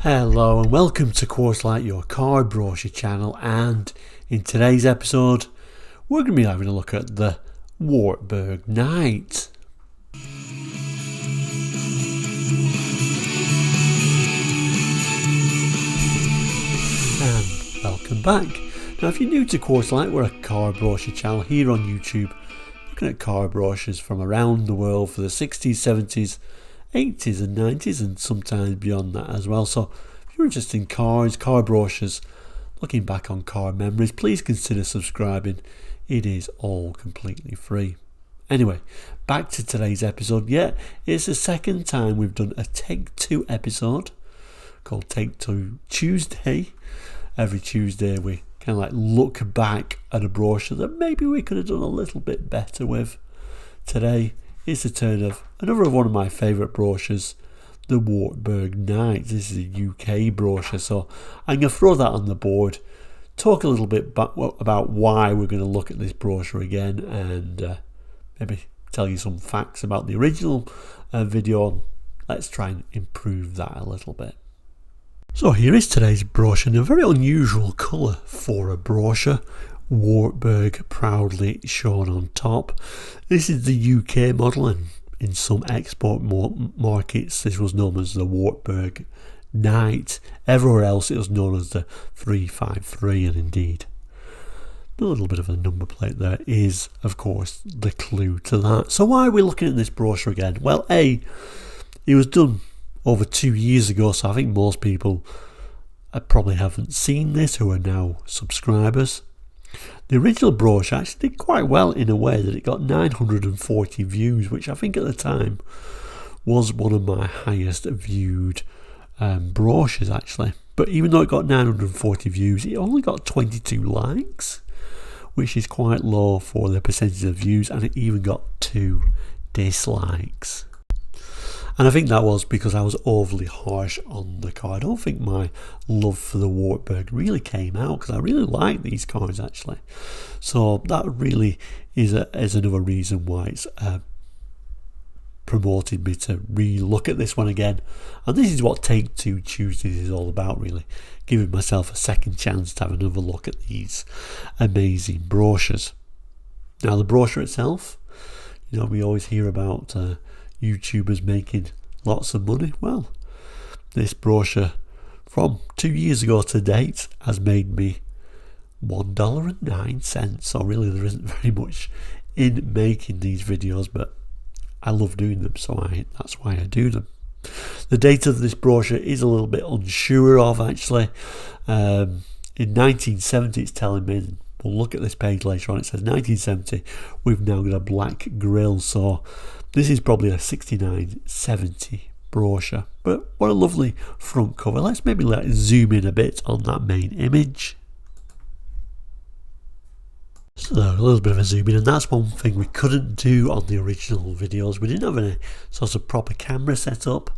Hello and welcome to Course Like Your Car Brochure channel, and in today's episode we're going to be having a look at the Wartburg Knight. And welcome back. Now if you're new to Course Like, we're a car brochure channel here on YouTube, looking at car brochures from around the world for the 60s, 70s, 80s and 90s and sometimes beyond that as well. So if you're interested in cars, car brochures, looking back on car memories, please consider subscribing. It is all completely free. Anyway, back to today's episode. It's the second time we've done a Take Two episode called Take Two Tuesday. Every Tuesday we kind of like look back at a brochure that maybe we could have done a little bit better with. Today it's the turn of another one of my favourite brochures, the Wartburg Knight. This is a UK brochure, so I'm going to throw that on the board, talk a little bit about why we're going to look at this brochure again, and maybe tell you some facts about the original video. Let's try and improve that a little bit. So here is today's brochure in a very unusual colour for a brochure. Wartburg proudly shown on top. This is the UK model, and in some export markets this was known as the Wartburg Knight. Everywhere else it was known as the 353, and indeed a little bit of a number plate there is of course the clue to that. So why are we looking at this brochure again? Well, it was done over 2 years ago, so I think most people probably haven't seen this who are now subscribers. The original brochure actually did quite well in a way that it got 940 views, which I think at the time was one of my highest viewed brochures actually. But even though it got 940 views, it only got 22 likes, which is quite low for the percentage of views, and it even got 2 dislikes. And I think that was because I was overly harsh on the car. I don't think my love for the Wartburg really came out, because I really like these cars actually. So that really is another reason why it's promoted me to re-look at this one again. And this is what Take Two Tuesdays is all about, really. Giving myself a second chance to have another look at these amazing brochures. Now the brochure itself, we always hear about YouTubers making lots of money. Well, this brochure from 2 years ago to date has made me $1.09. So really there isn't very much in making these videos, but I love doing them, so that's why I do them. The date of this brochure is a little bit unsure of actually. In 1970 it's telling me, we'll look at this page later on, it says 1970, we've now got a black grille, so this is probably a 6970 brochure. But what a lovely front cover. Let's maybe zoom in a bit on that main image. So a little bit of a zoom in, and that's one thing we couldn't do on the original videos. We didn't have any sort of proper camera set up.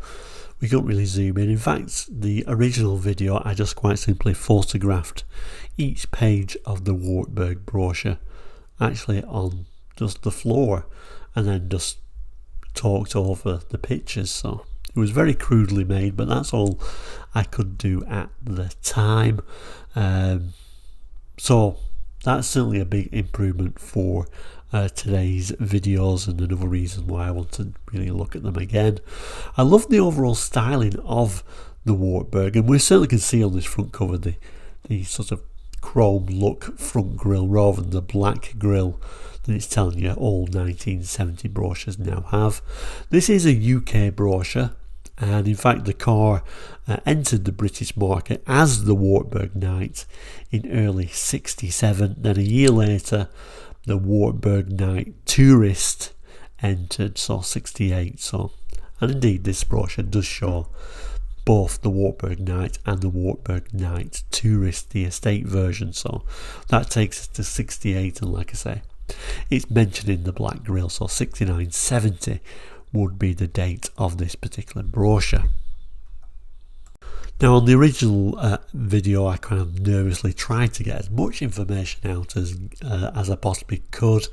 We couldn't really zoom in. In fact, the original video I just quite simply photographed each page of the Wartburg brochure actually on just the floor, and then just talked over the pictures. So it was very crudely made, but that's all I could do at the time. So that's certainly a big improvement for today's videos, and another reason why I want to really look at them again. I love the overall styling of the Wartburg, and we certainly can see on this front cover the sort of chrome look front grille rather than the black grille that it's telling you all 1970 brochures now have. This is a UK brochure, and in fact the car entered the British market as the Wartburg Knight in early 67. Then a year later the Wartburg Knight Tourist entered, so 68. So, and indeed this brochure does show both the Wartburg Knight and the Wartburg Knight Tourist, the estate version, so that takes us to 68, and like I say, it's mentioned in the black grille, so 6970 would be the date of this particular brochure. Now on the original video I kind of nervously tried to get as much information out as I possibly could.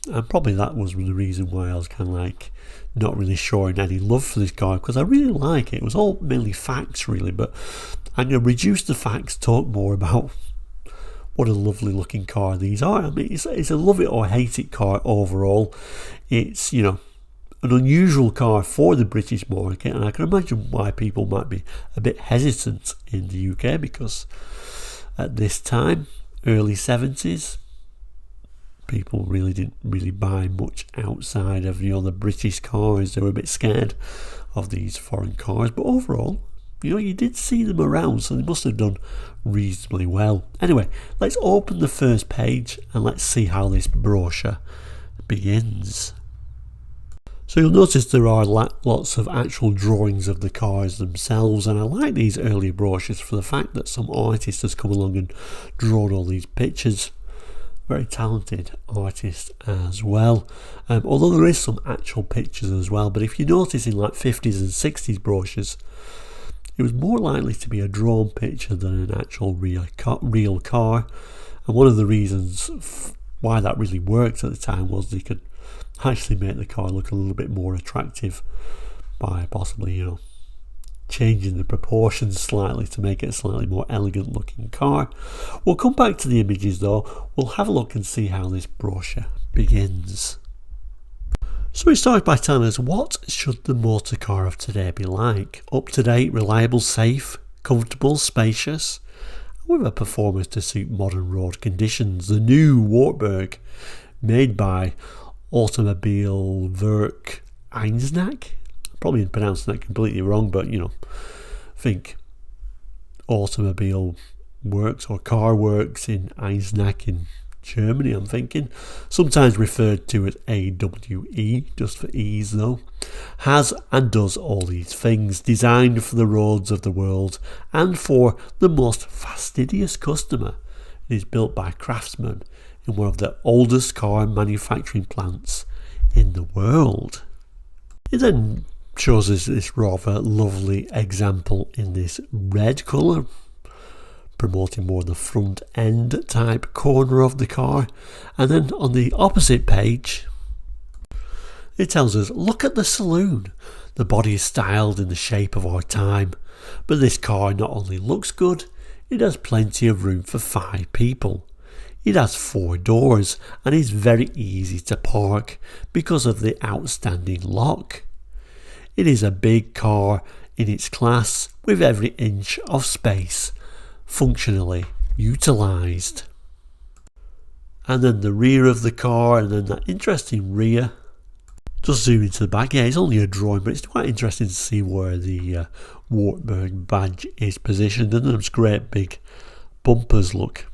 And probably that was the reason why I was kind of like not really showing any love for this car, because I really like it. It was all mainly facts really, but I'm going to reduce the facts, talk more about what a lovely looking car these are. I mean, it's a love it or hate it car overall. It's, you know, an unusual car for the British market, and I can imagine why people might be a bit hesitant in the UK, because at this time, early 70s, people really didn't really buy much outside of, you know, the British cars. They were a bit scared of these foreign cars, but overall, you know, you did see them around, so they must have done reasonably well. Anyway, let's open the first page and let's see how this brochure begins. So you'll notice there are lots of actual drawings of the cars themselves, and I like these early brochures for the fact that some artist has come along and drawn all these pictures. Very talented artist as well, although there is some actual pictures as well. But if you notice in like 50s and 60s brochures, it was more likely to be a drawn picture than an actual real car. And one of the reasons why that really worked at the time was they could actually make the car look a little bit more attractive by possibly, you know, changing the proportions slightly to make it a slightly more elegant looking car. We'll come back to the images though. We'll have a look and see how this brochure begins. So it starts by telling us, what should the motor car of today be like? Up to date, reliable, safe, comfortable, spacious, with a performance to suit modern road conditions. The new Wartburg, made by Automobile Werk Eisenach. Probably pronouncing that completely wrong, but you know, I think Automobile Works or Car Works in Eisenach in Germany, I'm thinking, sometimes referred to as AWE, just for ease though, has and does all these things, designed for the roads of the world and for the most fastidious customer. It is built by craftsmen in one of the oldest car manufacturing plants in the world. It then shows us this rather lovely example in this red colour, promoting more the front end type corner of the car. And then on the opposite page, it tells us, look at the saloon. The body is styled in the shape of our time, but this car not only looks good, it has plenty of room for 5 people. It has 4 doors and is very easy to park because of the outstanding lock. It is a big car in its class with every inch of space functionally utilised. And then the rear of the car, and then that interesting rear. Just zoom into the back. Yeah, it's only a drawing, but it's quite interesting to see where the Wartburg badge is positioned. And those great big bumpers look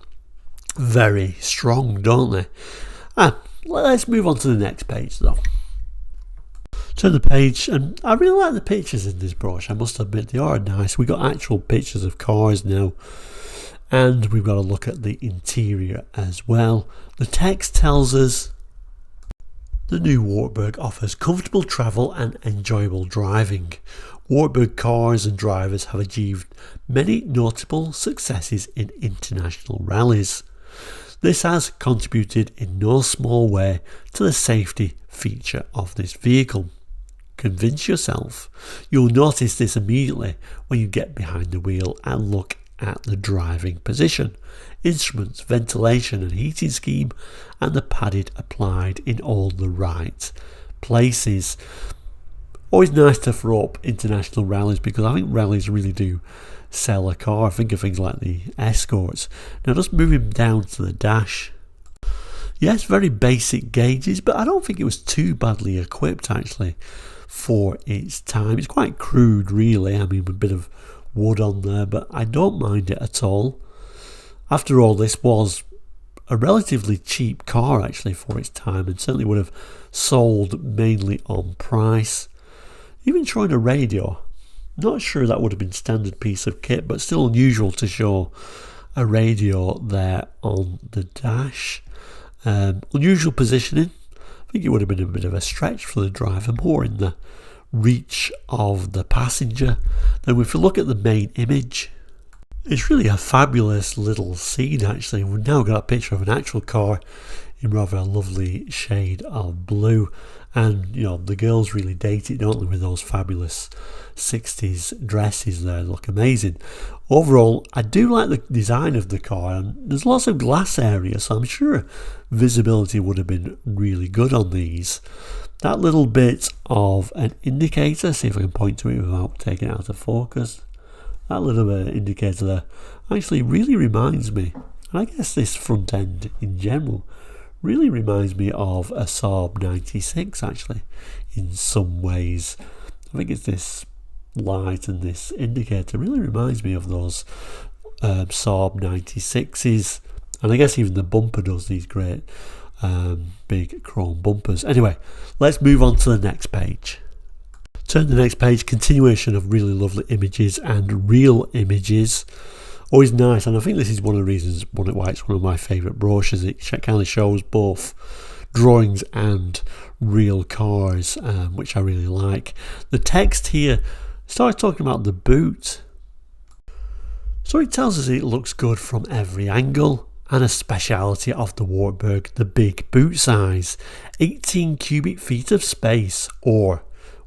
very strong, don't they? Let's move on to the next page though. Turn the page, and I really like the pictures in this brochure, I must admit. They are nice. We've got actual pictures of cars now, and we've got a look at the interior as well. The text tells us the new Wartburg offers comfortable travel and enjoyable driving. Wartburg cars and drivers have achieved many notable successes in international rallies. This has contributed in no small way to the safety feature of this vehicle. Convince yourself. You'll notice this immediately when you get behind the wheel and look at the driving position, instruments, ventilation and heating scheme, and the padding applied in all the right places. Always nice to throw up international rallies, because I think rallies really do sell a car. I think of things like the Escorts. Now just moving down to the dash. Yes, very basic gauges, but I don't think it was too badly equipped actually for its time. It's quite crude really, I mean, with a bit of wood on there, but I don't mind it at all. After all, this was a relatively cheap car actually for its time, and certainly would have sold mainly on price. Even showing a radio, not sure that would have been standard piece of kit, but still unusual to show a radio there on the dash. Unusual positioning. I think it would have been a bit of a stretch for the driver, more in the reach of the passenger. Then if we look at the main image, it's really a fabulous little scene actually. We've now got a picture of an actual car in rather a lovely shade of blue. And, you know, the girls really date it, don't they, with those fabulous 60s dresses there. They look amazing. Overall, I do like the design of the car, and there's lots of glass area, so I'm sure visibility would have been really good on these. That little bit of an indicator, see if I can point to it without taking it out of focus. That little bit of indicator there actually really reminds me, and I guess this front end in general, really reminds me of a Saab 96 actually, in some ways. I think it's this light and this indicator really reminds me of those Saab 96s, and I guess even the bumper does, these great big chrome bumpers. Anyway, let's move on to the next page. Turn to the next page, continuation of really lovely images and real images. Always nice, and I think this is one of the reasons why it's one of my favourite brochures. It kind of shows both drawings and real cars, which I really like. The text here starts talking about the boot. So it tells us it looks good from every angle, and a speciality of the Wartburg, the big boot size, 18 cubic feet of space, or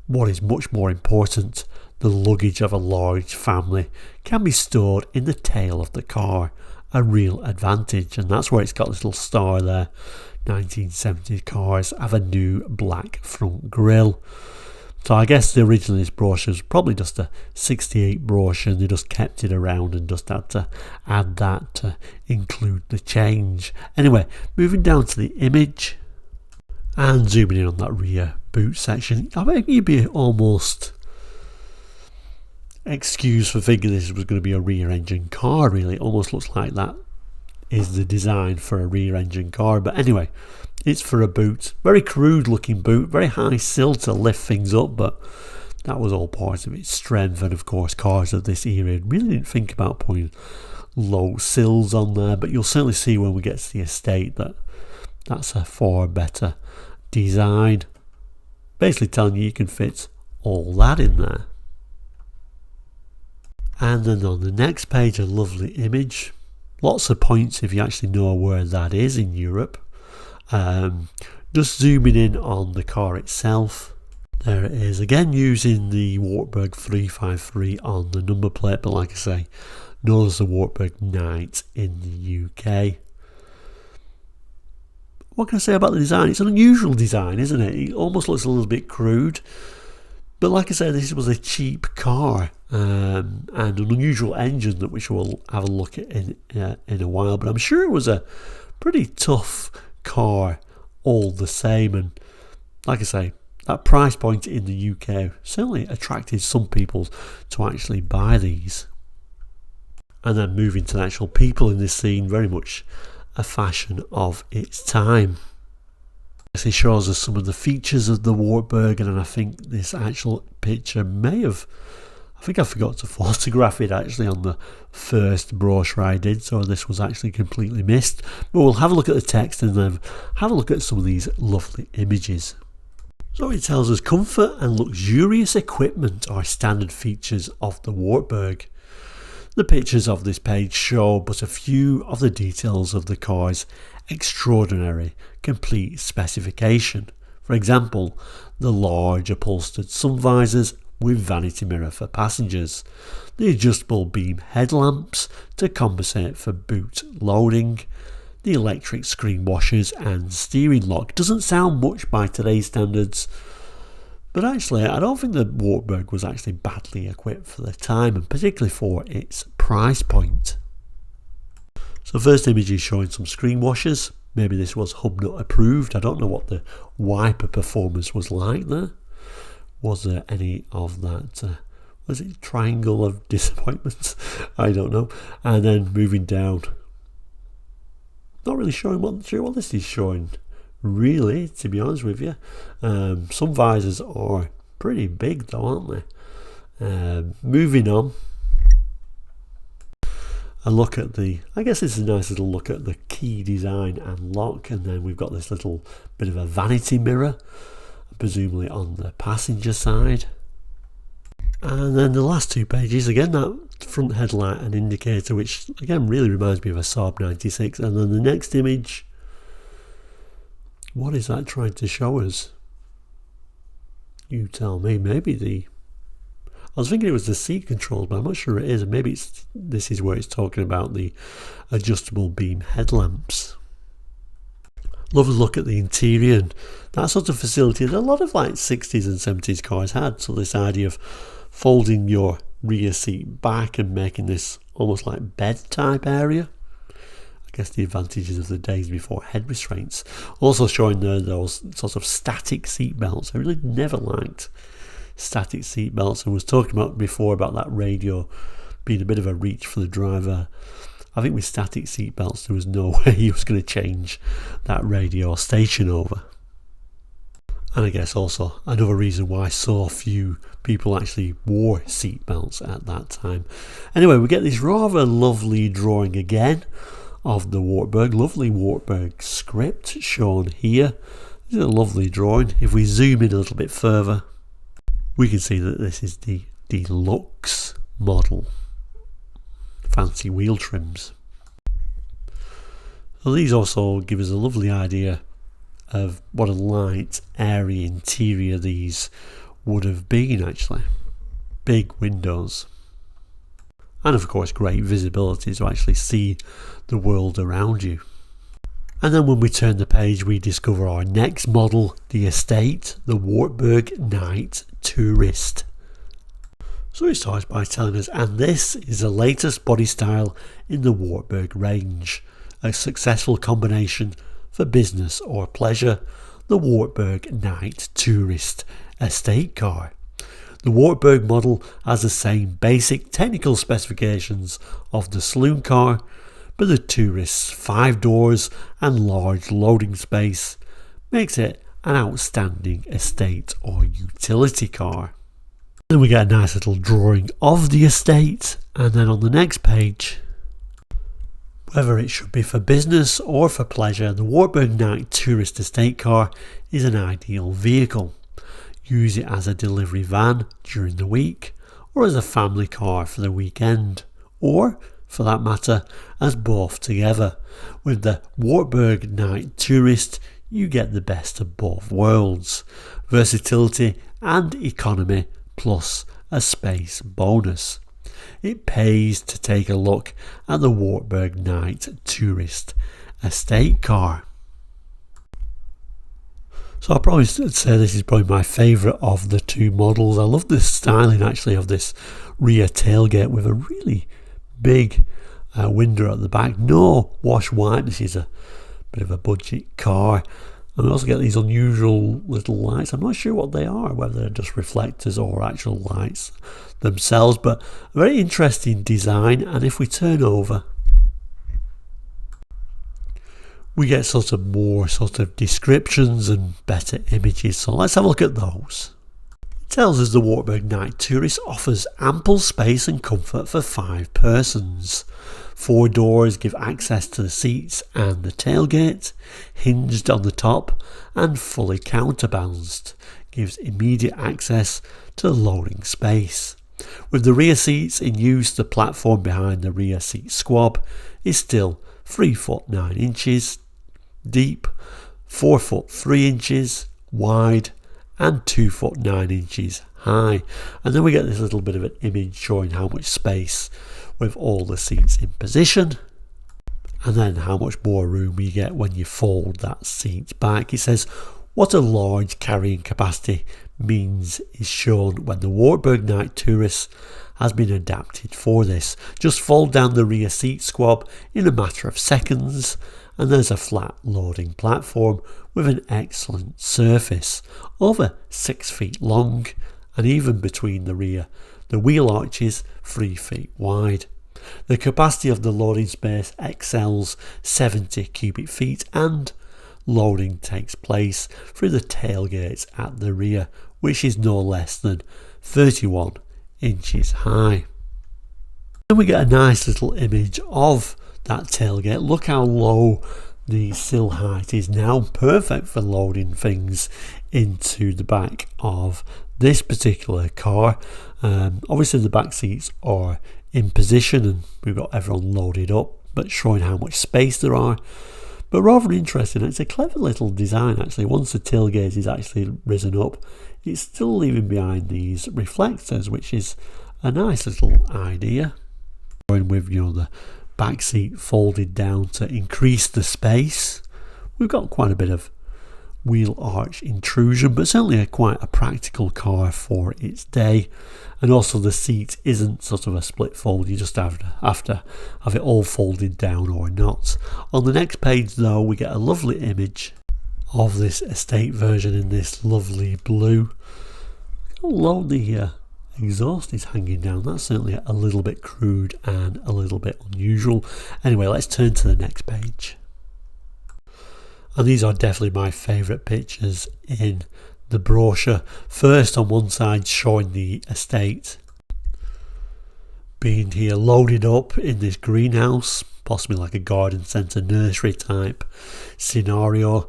what is much more important, the luggage of a large family can be stored in the tail of the car, a real advantage, and that's where it's got this little star there. 1970 cars have a new black front grille. So I guess originally this brochure was probably just a 68 brochure, and they just kept it around and just had to add that to include the change. Anyway, moving down to the image and zooming in on that rear boot section, I think you'd be almost excuse for thinking this was going to be a rear engine car. Really, it almost looks like that is the design for a rear engine car, but anyway, it's for a boot. Very crude looking boot, very high sill to lift things up, but that was all part of its strength. And of course, cars of this era really didn't think about putting low sills on there, but you'll certainly see when we get to the estate that that's a far better design, basically telling you can fit all that in there. And then on the next page, a lovely image. Lots of points if you actually know where that is in Europe. Just zooming in on the car itself. There it is, again using the Wartburg 353 on the number plate, but like I say, known as the Wartburg Knight in the UK. What can I say about the design? It's an unusual design, isn't it? It almost looks a little bit crude. But like I said, this was a cheap car and an unusual engine that which we'll have a look at in a while. But I'm sure it was a pretty tough car all the same. And like I say, that price point in the UK certainly attracted some people to actually buy these. And then moving to the actual people in this scene, very much a fashion of its time. It shows us some of the features of the Wartburg, and I think this actual picture I think I forgot to photograph it actually on the first brochure I did, so this was actually completely missed. But we'll have a look at the text and then have a look at some of these lovely images. So it tells us comfort and luxurious equipment are standard features of the Wartburg. The pictures of this page show but a few of the details of the car's extraordinary complete specification. For example, the large upholstered sun visors with vanity mirror for passengers, the adjustable beam headlamps to compensate for boot loading, the electric screen washers and steering lock. Doesn't sound much by today's standards, but actually I don't think the Wartburg was actually badly equipped for the time, and particularly for its price point. So first image is showing some screen washers. Maybe this was Hubnut approved. I don't know what the wiper performance was like there. Was there any of that? Was it triangle of disappointments? I don't know. And then moving down. Not really showing what this is showing, really, to be honest with you. Some visors are pretty big though, aren't they? Moving on. A look at I guess it's a nice little look at the key design and lock, and then we've got this little bit of a vanity mirror, presumably on the passenger side. And then the last two pages, again that front headlight and indicator, which again really reminds me of a Saab 96. And then the next image, What is that trying to show us? You tell me. Maybe I was thinking it was the seat controls, but I'm not sure it is. And maybe this is where it's talking about the adjustable beam headlamps. Love a look at the interior, and that sort of facility that a lot of like 60s and 70s cars had. So this idea of folding your rear seat back and making this almost like bed type area. I guess the advantages of the days before head restraints. Also showing there those sort of static seat belts. I really never liked static seat belts, and was talking about before about that radio being a bit of a reach for the driver. I think with static seat belts there was no way he was going to change that radio station over. And I guess also another reason why so few people actually wore seat belts at that time. Anyway, we get this rather lovely drawing again of the Wartburg, lovely Wartburg script shown here. This is a lovely drawing. If we zoom in a little bit further, we can see that this is the deluxe model. Fancy wheel trims. So these also give us a lovely idea of what a light, airy interior these would have been actually. Big windows. And of course great visibility to actually see the world around you. And then when we turn the page we discover our next model, the Estate, the Wartburg Knight Tourist. So it starts by telling us, and this is the latest body style in the Wartburg range. A successful combination for business or pleasure, the Wartburg Knight Tourist Estate car. The Wartburg model has the same basic technical specifications of the Saloon car, but the Tourist's 5 doors and large loading space makes it an outstanding estate or utility car. Then we get a nice little drawing of the estate, and then on the next page, whether it should be for business or for pleasure, the Wartburg Knight Tourist Estate car is an ideal vehicle. Use it as a delivery van during the week, or as a family car for the weekend, or, for that matter, as both together. With the Wartburg Knight Tourist, you get the best of both worlds, versatility and economy, plus a space bonus. It pays to take a look at the Wartburg Knight Tourist Estate car. So I'll probably say this is probably my favourite of the two models. I love the styling actually of this rear tailgate with a really big window at the back. No wash white, this is a bit of a budget car. And we also get these unusual little lights. I'm not sure what they are, whether they're just reflectors or actual lights themselves, but a very interesting design. And if we turn over, we get sort of more sort of descriptions and better images. So let's have a look at those. It tells us the Wartburg Knight Tourist offers ample space and comfort for 5 persons. 4 doors give access to the seats and the tailgate, hinged on the top and fully counterbalanced, gives immediate access to the loading space. With the rear seats in use, the platform behind the rear seat squab is still 3 foot 9 inches deep, 4 foot 3 inches wide and 2 foot 9 inches high. And then we get this little bit of an image showing how much space with all the seats in position, and then how much more room you get when you fold that seat back. It says what a large carrying capacity means is shown when the Wartburg Knight Tourist has been adapted for this. Just fold down the rear seat squab in a matter of seconds and there's a flat loading platform with an excellent surface, over 6 feet long and even between the wheel arches 3 feet wide. The capacity of the loading space excels 70 cubic feet and loading takes place through the tailgates at the rear, which is no less than 31 inches high. Then we get a nice little image of that tailgate. Look how low the sill height is now, perfect for loading things into the back of this particular car. Obviously the back seats are in position and we've got everyone loaded up, but showing how much space there are. But rather interesting. It's a clever little design actually. Once the tailgate is actually risen up, it's still leaving behind these reflectors, which is a nice little idea. Going with, you know, the back seat folded down to increase the space. We've got quite a bit of wheel arch intrusion, but certainly quite a practical car for its day. And also the seat isn't sort of a split fold, you just have to have it all folded down or not. On the next page though, we get a lovely image of this estate version in this lovely blue. How low the exhaust is hanging down, that's certainly a little bit crude and a little bit unusual. Anyway, let's turn to the next page. And these are definitely my favourite pictures in the brochure. First, on one side showing the estate being here loaded up in this greenhouse, possibly like a garden centre nursery type scenario,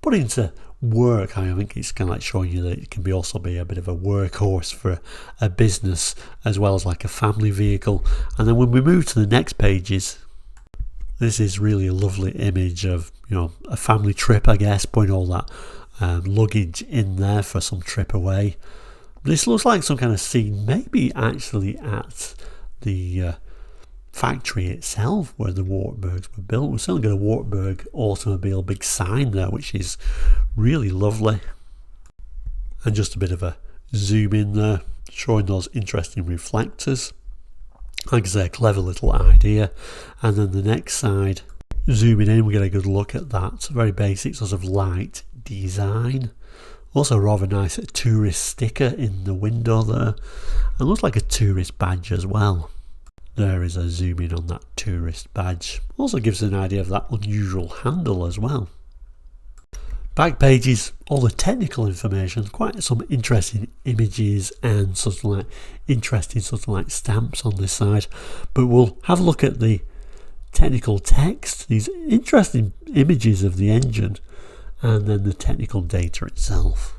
put into work. I think it's kind of like showing you that it can also be a bit of a workhorse for a business as well as like a family vehicle. And then when we move to the next pages, this is really a lovely image of, you know, a family trip, I guess, putting all that luggage in there for some trip away. This looks like some kind of scene, maybe actually at the factory itself where the Wartburgs were built. We've certainly got a Wartburg automobile big sign there, which is really lovely. And just a bit of a zoom in there, showing those interesting reflectors. Like I say, a clever little idea. And then the next side, zooming in, we get a good look at that very basic sort of light design. Also rather nice tourist sticker in the window there, and looks like a tourist badge as well. There is a zoom in on that tourist badge. Also gives an idea of that unusual handle as well. Back pages, all the technical information, quite some interesting images and sort of like interesting sort of like stamps on this side. But we'll have a look at the technical text, these interesting images of the engine, and then the technical data itself.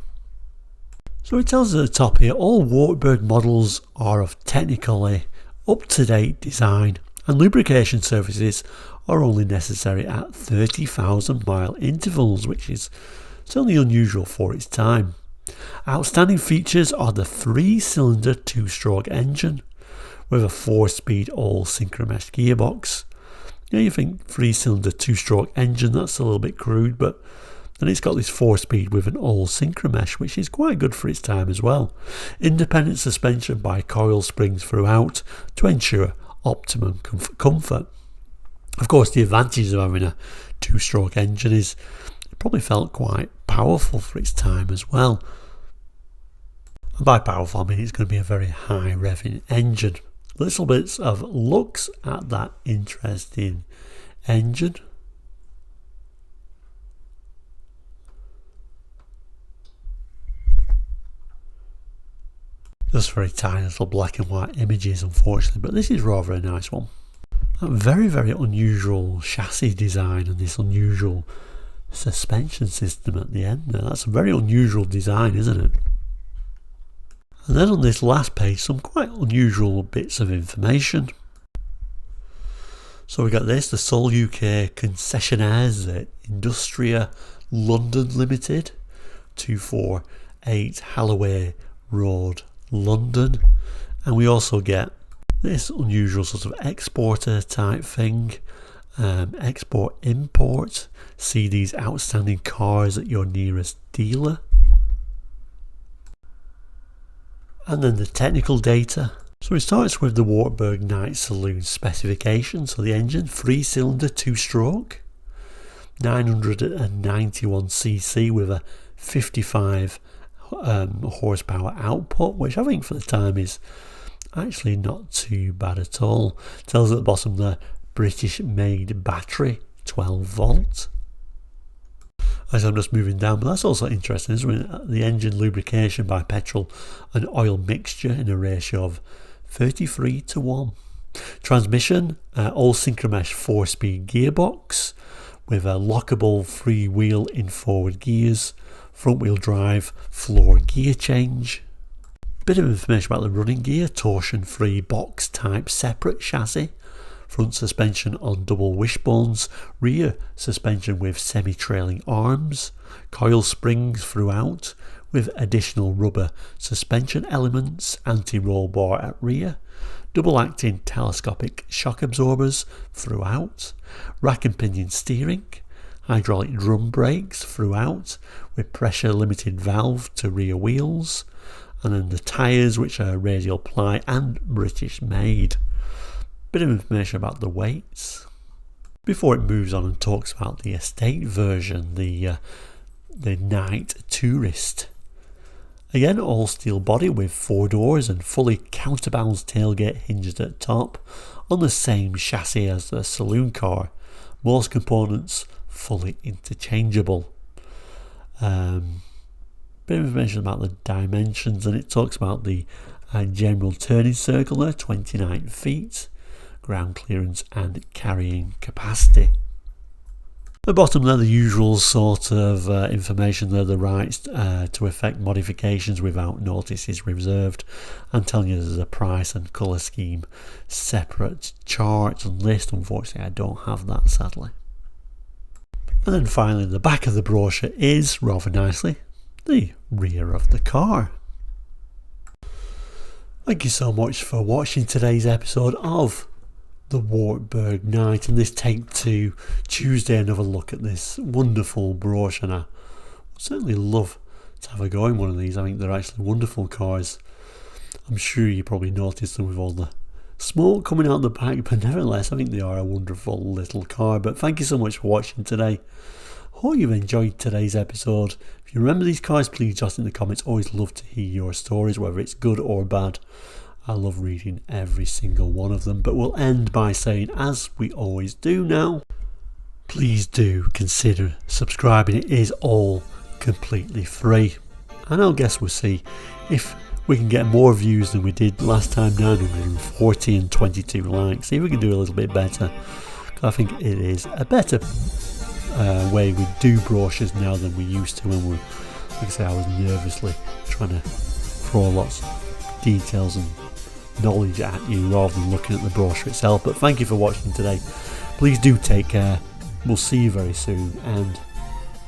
So it tells us at the top here, all Wartburg models are of technically up-to-date design, and lubrication services are only necessary at 30,000 mile intervals, which is certainly unusual for its time. Outstanding features are the 3-cylinder 2-stroke engine with a 4-speed all-synchromesh gearbox. Yeah, you think 3-cylinder 2-stroke engine, that's a little bit crude, but then it's got this 4-speed with an all-synchromesh, which is quite good for its time as well. Independent suspension by coil springs throughout to ensure optimum comfort. Of course, the advantages of having a 2-stroke engine is it probably felt quite powerful for its time as well. And by powerful, I mean it's going to be a very high revving engine. Little bits of looks at that interesting engine. Just very tiny little black and white images, unfortunately, but this is rather a nice one. A very, very unusual chassis design and this unusual suspension system at the end there. That's a very unusual design, isn't it? And then on this last page, some quite unusual bits of information. So we got this, the sole UK concessionaires, Industria London Limited, 248 Holloway Road, London. And we also get this unusual sort of exporter type thing, export import, see these outstanding cars at your nearest dealer. And then the technical data. So it starts with the Wartburg Knight Saloon specification. So the engine, 3-cylinder 2-stroke, 991cc with a 55 horsepower output, which I think for the time is actually not too bad at all. Tells at the bottom the British made battery, 12 volt. As I'm just moving down, but that's also interesting, isn't it? The engine lubrication by petrol and oil mixture in a ratio of 33:1. Transmission, all synchromesh 4-speed gearbox with a lockable free wheel in forward gears, front wheel drive, floor gear change. Bit of information about the running gear, torsion free box type separate chassis front suspension on double wishbones, rear suspension with semi-trailing arms, coil springs throughout with additional rubber suspension elements, anti-roll bar at rear, double acting telescopic shock absorbers throughout, rack and pinion steering, hydraulic drum brakes throughout with pressure limited valve to rear wheels, and then the tyres, which are radial ply and British made. Bit of information about the weights before it moves on and talks about the estate version, the Knight Tourist. Again, all steel body with 4 doors and fully counterbalance tailgate hinged at top on the same chassis as the Saloon car. Most components fully interchangeable. Bit of information about the dimensions, and it talks about the general turning circle there, 29 feet, ground clearance and carrying capacity. At the bottom there, the usual sort of information there, the rights to effect modifications without notice is reserved, and telling you there's a price and colour scheme, separate chart and list. Unfortunately I don't have that, sadly. And then finally, the back of the brochure is, rather nicely, the rear of the car. Thank you so much for watching today's episode of the Wartburg Knight, and this take 2 Tuesday, another look at this wonderful brochure. And I would certainly love to have a go in one of these. I think they're actually wonderful cars. I'm sure you probably noticed them with all the smoke coming out the back, but nevertheless I think they are a wonderful little car. But thank you so much for watching today. Hope you've enjoyed today's episode. If you remember these cars, please just in the comments. Always love to hear your stories, whether it's good or bad. I love reading every single one of them. But we'll end by saying, as we always do now, please do consider subscribing. It is all completely free. And I guess we'll see if we can get more views than we did last time, 940 and 22 likes. See if we can do a little bit better. I think it is a better way we do brochures now than we used to, when we, like I say, I was nervously trying to throw lots of details and knowledge at you rather than looking at the brochure itself. But thank you for watching today. Please do take care. We'll see you very soon, and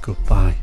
goodbye.